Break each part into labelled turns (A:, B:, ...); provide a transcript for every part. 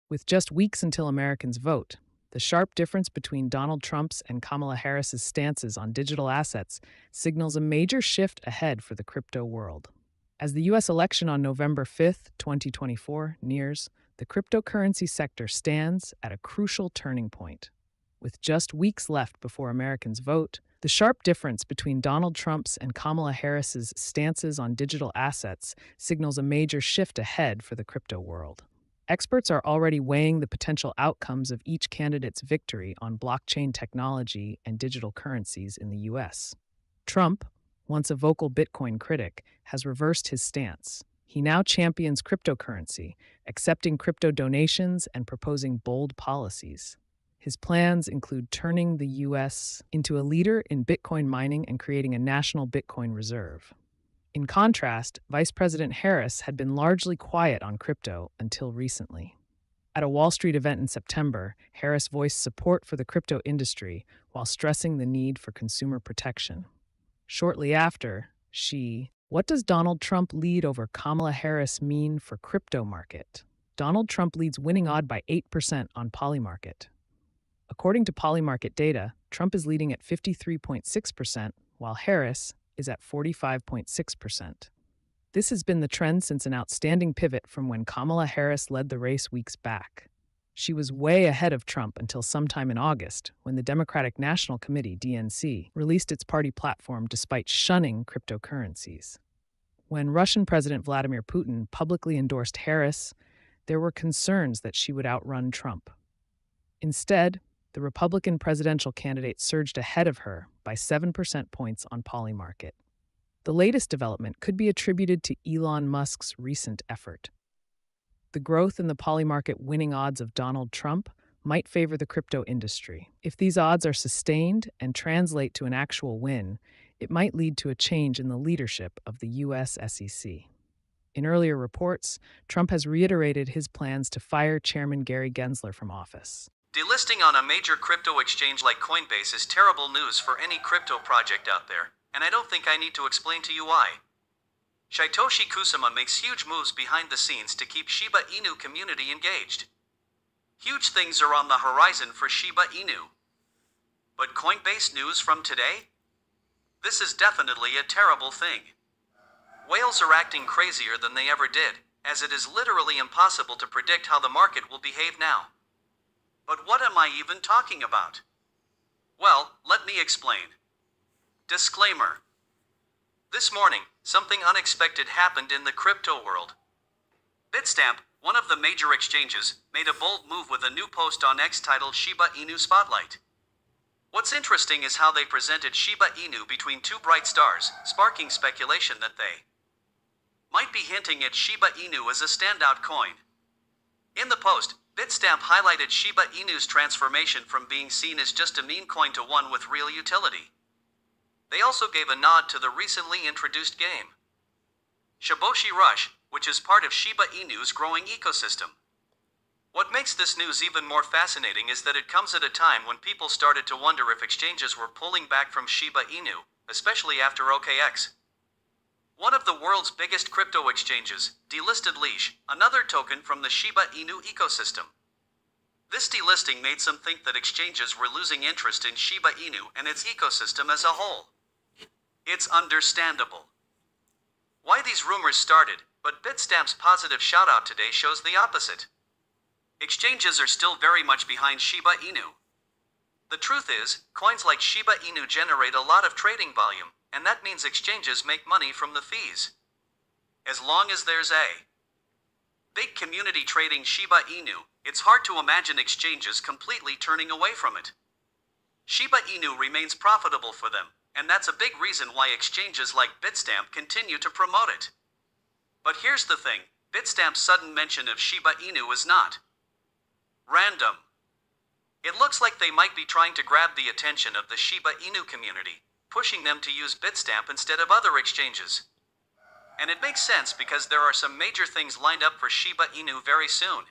A: With just weeks until Americans vote, the sharp difference between Donald Trump's and Kamala Harris's stances on digital assets signals a major shift ahead for the crypto world. As the U.S. election on November 5th, 2024, nears, the cryptocurrency sector stands at a crucial turning point. With just weeks left before Americans vote, the sharp difference between Donald Trump's and Kamala Harris's stances on digital assets signals a major shift ahead for the crypto world. Experts are already weighing the potential outcomes of each candidate's victory on blockchain technology and digital currencies in the U.S. Trump, once a vocal Bitcoin critic, has reversed his stance. He now champions cryptocurrency, accepting crypto donations and proposing bold policies. His plans include turning the U.S. into a leader in Bitcoin mining and creating a national Bitcoin reserve. In contrast, Vice President Harris had been largely quiet on crypto until recently. At a Wall Street event in September, Harris voiced support for the crypto industry while stressing the need for consumer protection. Shortly after, what does Donald Trump lead over Kamala Harris mean for crypto market? Donald Trump leads winning odd by 8% on Polymarket. According to Polymarket data, Trump is leading at 53.6%, while Harris is at 45.6%. This has been the trend since an outstanding pivot from when Kamala Harris led the race weeks back. She was way ahead of Trump until sometime in August, when the Democratic National Committee, DNC, released its party platform despite shunning cryptocurrencies. When Russian President Vladimir Putin publicly endorsed Harris, there were concerns that she would outrun Trump. Instead, the Republican presidential candidate surged ahead of her by 7% points on Polymarket. The latest development could be attributed to Elon Musk's recent effort. The growth in the Polymarket winning odds of Donald Trump might favor the crypto industry. If these odds are sustained and translate to an actual win, it might lead to a change in the leadership of the U.S. SEC. In earlier reports, Trump has reiterated his plans to fire Chairman Gary Gensler from office.
B: Delisting on a major crypto exchange like Coinbase is terrible news for any crypto project out there, and I don't think I need to explain to you why. Satoshi Kusama makes huge moves behind the scenes to keep Shiba Inu community engaged. Huge things are on the horizon for Shiba Inu. But Coinbase news from today? This is definitely a terrible thing. Whales are acting crazier than they ever did, as it is literally impossible to predict how the market will behave now. But what am I even talking about? Well, let me explain. Disclaimer. This morning, something unexpected happened in the crypto world. Bitstamp, one of the major exchanges, made a bold move with a new post on X titled Shiba Inu Spotlight. What's interesting is how they presented Shiba Inu between two bright stars, sparking speculation that they might be hinting at Shiba Inu as a standout coin. In the post, Bitstamp highlighted Shiba Inu's transformation from being seen as just a meme coin to one with real utility. They also gave a nod to the recently introduced game, Shiboshi Rush, which is part of Shiba Inu's growing ecosystem. What makes this news even more fascinating is that it comes at a time when people started to wonder if exchanges were pulling back from Shiba Inu, especially after OKX. One of the world's biggest crypto exchanges, delisted Leash, another token from the Shiba Inu ecosystem. This delisting made some think that exchanges were losing interest in Shiba Inu and its ecosystem as a whole. It's understandable why these rumors started, but Bitstamp's positive shoutout today shows the opposite. Exchanges are still very much behind Shiba Inu. The truth is, coins like Shiba Inu generate a lot of trading volume, and that means exchanges make money from the fees. As long as there's a big community trading Shiba Inu, it's hard to imagine exchanges completely turning away from it. Shiba Inu remains profitable for them, and that's a big reason why exchanges like Bitstamp continue to promote it. But here's the thing, Bitstamp's sudden mention of Shiba Inu is not random. It looks like they might be trying to grab the attention of the Shiba Inu community, pushing them to use Bitstamp instead of other exchanges. And it makes sense because there are some major things lined up for Shiba Inu very soon.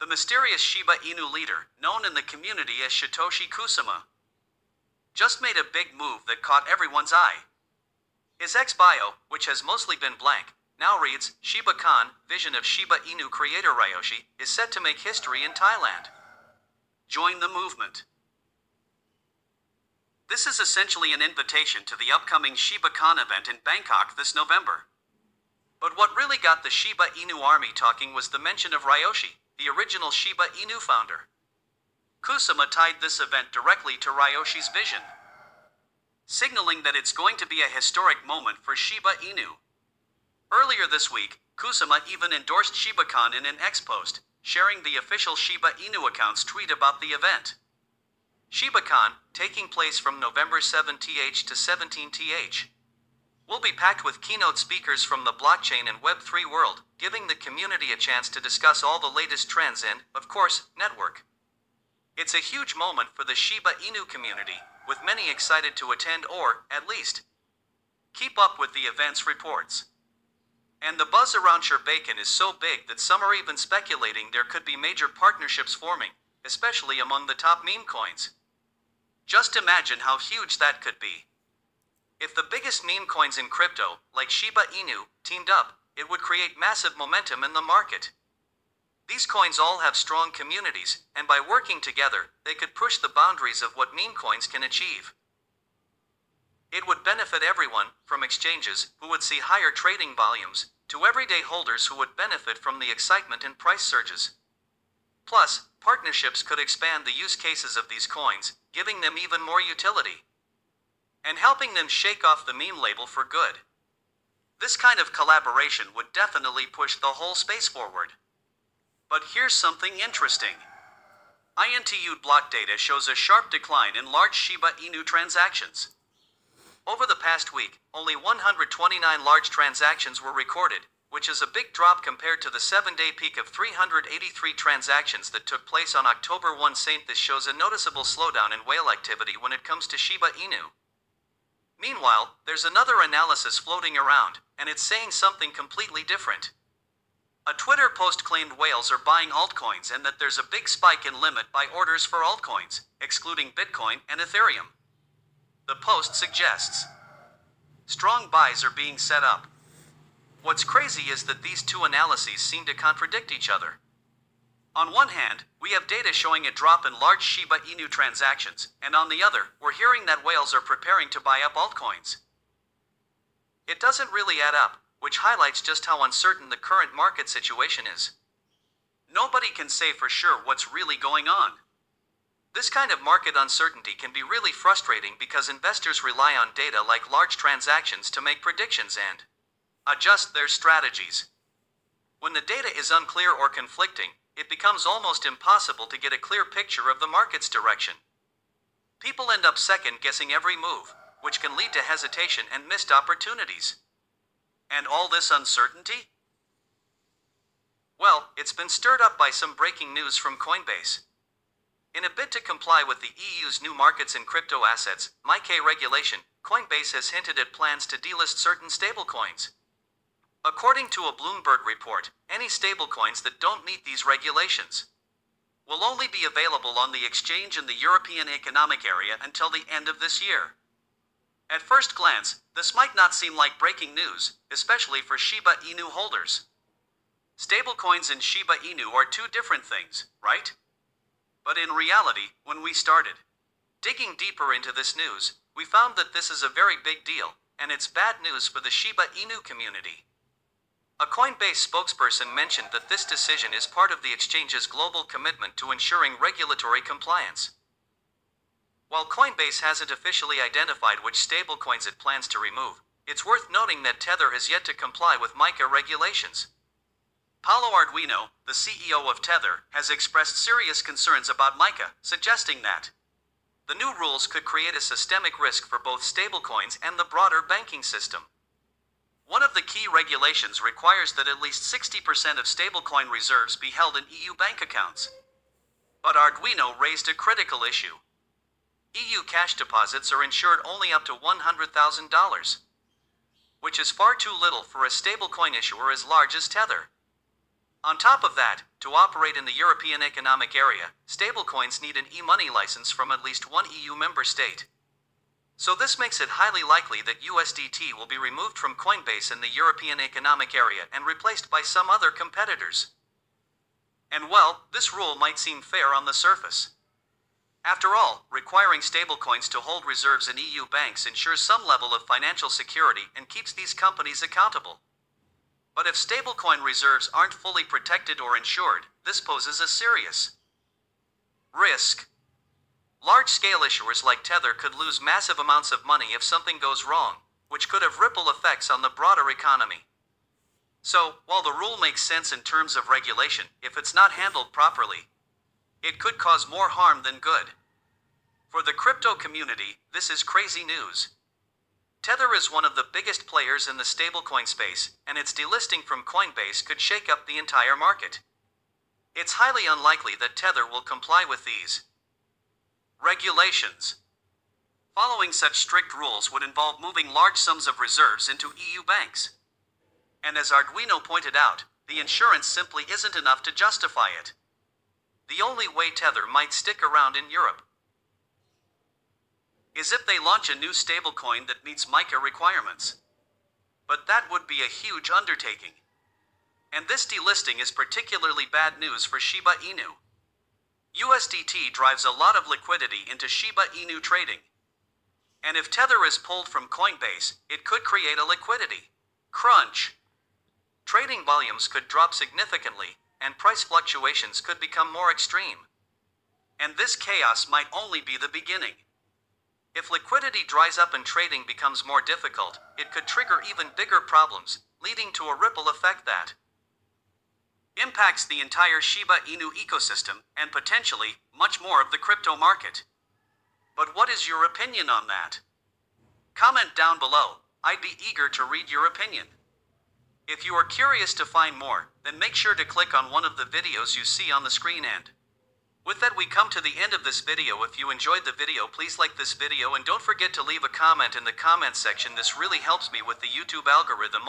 B: The mysterious Shiba Inu leader, known in the community as Satoshi Kusama, just made a big move that caught everyone's eye. His X bio, which has mostly been blank, now reads, Shiba Khan, vision of Shiba Inu creator Ryoshi, is set to make history in Thailand. Join the movement. This is essentially an invitation to the upcoming Shiba Khan event in Bangkok this November. But what really got the Shiba Inu army talking was the mention of Ryoshi, the original Shiba Inu founder. Kusama tied this event directly to Ryoshi's vision, signaling that it's going to be a historic moment for Shiba Inu. Earlier this week, Kusama even endorsed Shiba Khan in an X post, sharing the official Shiba Inu account's tweet about the event. Shiba Khan, taking place from November 7th to 17th, will be packed with keynote speakers from the blockchain and Web3 world, giving the community a chance to discuss all the latest trends and, of course, network. It's a huge moment for the Shiba Inu community, with many excited to attend or, at least, keep up with the event's reports. And the buzz around shibatoken is so big that some are even speculating there could be major partnerships forming, especially among the top meme coins. Just imagine how huge that could be. If the biggest meme coins in crypto, like Shiba Inu, teamed up, it would create massive momentum in the market. These coins all have strong communities, and by working together, they could push the boundaries of what meme coins can achieve. It would benefit everyone, from exchanges, who would see higher trading volumes, to everyday holders who would benefit from the excitement and price surges. Plus, partnerships could expand the use cases of these coins, giving them even more utility, and helping them shake off the meme label for good. This kind of collaboration would definitely push the whole space forward. But here's something interesting. INTU block data shows a sharp decline in large Shiba Inu transactions. Over the past week, only 129 large transactions were recorded, which is a big drop compared to the 7-day peak of 383 transactions that took place on October 1. This shows a noticeable slowdown in whale activity when it comes to Shiba Inu. Meanwhile, there's another analysis floating around, and it's saying something completely different. A Twitter post claimed whales are buying altcoins and that there's a big spike in limit buy orders for altcoins, excluding Bitcoin and Ethereum. The post suggests strong buys are being set up. What's crazy is that these two analyses seem to contradict each other. On one hand, we have data showing a drop in large Shiba Inu transactions, and on the other, we're hearing that whales are preparing to buy up altcoins. It doesn't really add up, which highlights just how uncertain the current market situation is. Nobody can say for sure what's really going on. This kind of market uncertainty can be really frustrating because investors rely on data like large transactions to make predictions and adjust their strategies. When the data is unclear or conflicting, it becomes almost impossible to get a clear picture of the market's direction. People end up second-guessing every move, which can lead to hesitation and missed opportunities. And all this uncertainty? Well, it's been stirred up by some breaking news from Coinbase. In a bid to comply with the EU's new markets in crypto assets, MiCA regulation, Coinbase has hinted at plans to delist certain stablecoins. According to a Bloomberg report, any stablecoins that don't meet these regulations will only be available on the exchange in the European Economic Area until the end of this year. At first glance, this might not seem like breaking news, especially for Shiba Inu holders. Stablecoins and Shiba Inu are two different things, right? But in reality, when we started digging deeper into this news, we found that this is a very big deal, and it's bad news for the Shiba Inu community. A Coinbase spokesperson mentioned that this decision is part of the exchange's global commitment to ensuring regulatory compliance. While Coinbase hasn't officially identified which stablecoins it plans to remove, it's worth noting that Tether has yet to comply with MiCA regulations. Paulo Arduino, the CEO of Tether, has expressed serious concerns about MiCA, suggesting that the new rules could create a systemic risk for both stablecoins and the broader banking system. One of the key regulations requires that at least 60% of stablecoin reserves be held in EU bank accounts. But Arduino raised a critical issue. EU cash deposits are insured only up to $100,000, which is far too little for a stablecoin issuer as large as Tether. On top of that, to operate in the European Economic Area, stablecoins need an e-money license from at least one EU member state. So this makes it highly likely that USDT will be removed from Coinbase in the European Economic Area and replaced by some other competitors. And well, this rule might seem fair on the surface. After all, requiring stablecoins to hold reserves in EU banks ensures some level of financial security and keeps these companies accountable. But if stablecoin reserves aren't fully protected or insured, this poses a serious risk. Large-scale issuers like Tether could lose massive amounts of money if something goes wrong, which could have ripple effects on the broader economy. So, while the rule makes sense in terms of regulation, if it's not handled properly, it could cause more harm than good. For the crypto community, this is crazy news. Tether is one of the biggest players in the stablecoin space, and its delisting from Coinbase could shake up the entire market. It's highly unlikely that Tether will comply with these regulations. Following such strict rules would involve moving large sums of reserves into EU banks. And as Arduino pointed out, the insurance simply isn't enough to justify it. The only way Tether might stick around in Europe is if they launch a new stablecoin that meets MiCA requirements. But that would be a huge undertaking. And this delisting is particularly bad news for Shiba Inu. USDT drives a lot of liquidity into Shiba Inu trading. And if Tether is pulled from Coinbase, it could create a liquidity crunch. Trading volumes could drop significantly, and price fluctuations could become more extreme. And this chaos might only be the beginning. If liquidity dries up and trading becomes more difficult, it could trigger even bigger problems, leading to a ripple effect that impacts the entire Shiba Inu ecosystem, and potentially, much more of the crypto market. But what is your opinion on that? Comment down below. I'd be eager to read your opinion. If you are curious to find more, then make sure to click on one of the videos you see on the screen and with that we come to the end of this video. If you enjoyed the video, please like this video and don't forget to leave a comment in the comment section. This really helps me with the YouTube algorithm.